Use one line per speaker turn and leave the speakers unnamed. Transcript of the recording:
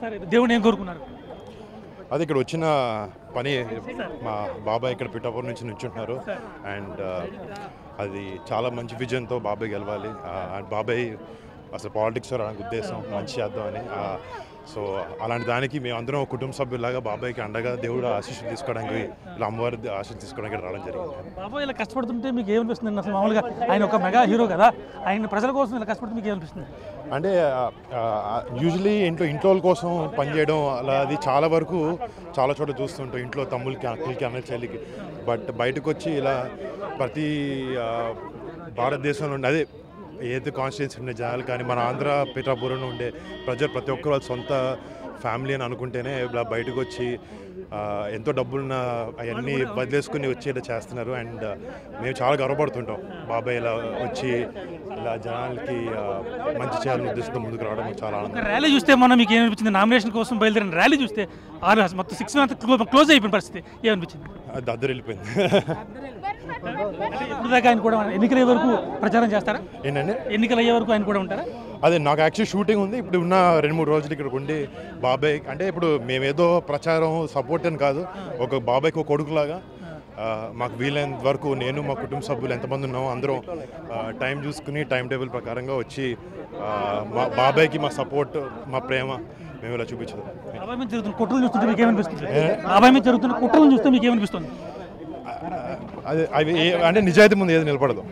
సరే దేవుని ఏం కోరుకున్నారు?
అది ఇక్కడ వచ్చిన పని మా బాబాయ్ ఇక్కడ పిఠాపురం నుంచి నుంచుంటున్నారు అండ్ అది చాలా మంచి విజన్తో బాబాయ్ గెలవాలి అండ్ బాబాయ్ అసలు పాలిటిక్స్ రావడానికి ఉద్దేశం మంచి చేద్దామని సో అలాంటి దానికి మేము అందరం ఒక కుటుంబ సభ్యులాగా బాబాయ్కి అండగా దేవుడు ఆశీస్సులు తీసుకోవడానికి ఇలా అమ్మవారి ఆశీస్సులు తీసుకోవడానికి రావడం జరిగింది.
బాబాయ్ ఇలా కష్టపడుతుంటే మీకు ఏమనిపిస్తుంది? అసలు మామూలుగా ఆయన ఒక మెగా హీరో కదా, ఆయన ప్రజల కోసం ఇలా కష్టపడుతుంటే మీకు ఏమనిపిస్తుంది?
అంటే యూజువలీ ఇంట్లో కోసం పనిచేయడం అలా అది చాలా వరకు చాలా చోట్ల చూస్తుంటాం, ఇంట్లో తమ్ముళ్ళకి అక్కలకి అన్న చెల్లికి. బట్ బయటకు వచ్చి ఇలా ప్రతి భారతదేశంలో అదే ఏదైతే కాన్స్టిట్యున్సీ ఉండే జనాలు కానీ మన ఆంధ్ర పిఠాపురంలో ఉండే ప్రజలు ప్రతి ఒక్కరు వాళ్ళ సొంత ఫ్యామిలీ అని అనుకుంటేనే ఇలా బయటకు వచ్చి ఎంతో డబ్బులున్న అవన్నీ వదిలేసుకుని వచ్చి ఇలా చేస్తున్నారు. అండ్ మేము చాలా గర్వపడుతుంటాం బాబాయ్ ఇలా వచ్చి ఇలా జనాలకి మంచి చేయాలని ఉద్దేశంతో ముందుకు రావడం చాలా ఆనందం.
ర్యాలీ చూస్తే మొన్న మీకు ఏమనిపించింది? నామినేషన్ కోసం బయలుదేరిన ర్యాలీ చూస్తే మొత్తం 6 months క్లోజ్ అయిపోయిన పరిస్థితి ఏమనిపించింది?
అది దద్దరు వెళ్ళిపోయింది.
ఇప్పుడు దాకా ఆయన కూడా ఎన్నికల అయ్యే వరకు ప్రచారం చేస్తారా?
ఏంటంటే
ఎన్నికలు అయ్యే వరకు ఆయన కూడా ఉంటారా?
అదే నాకు యాక్చువల్లీ షూటింగ్ ఉంది, ఇప్పుడు ఉన్న 2-3 రోజులు ఇక్కడికి ఉండి బాబాయ్ అంటే ఇప్పుడు మేమేదో ప్రచారం సపోర్ట్ అని కాదు, ఒక బాబాయ్కి ఒక కొడుకులాగా మాకు వీలైనంత వరకు నేను మా కుటుంబ సభ్యులు ఎంతమంది ఉన్నామో అందరం టైం చూసుకుని టైం టేబుల్ ప్రకారంగా వచ్చి మా బాబాయ్కి మా సపోర్ట్ మా ప్రేమ మేము ఇలా చూపించదు.
బాబాయ్ మీద జరుగుతున్న కుట్రలు చూస్తుంటే మీకు ఏమనిపిస్తుంది? బాబాయ్ మీద జరుగుతున్న కుట్రలు చూస్తే మీకు ఏమనిపిస్తుంది?
అదే అవి అంటే నిజాయితీ ముందు ఏది నిలబడదు.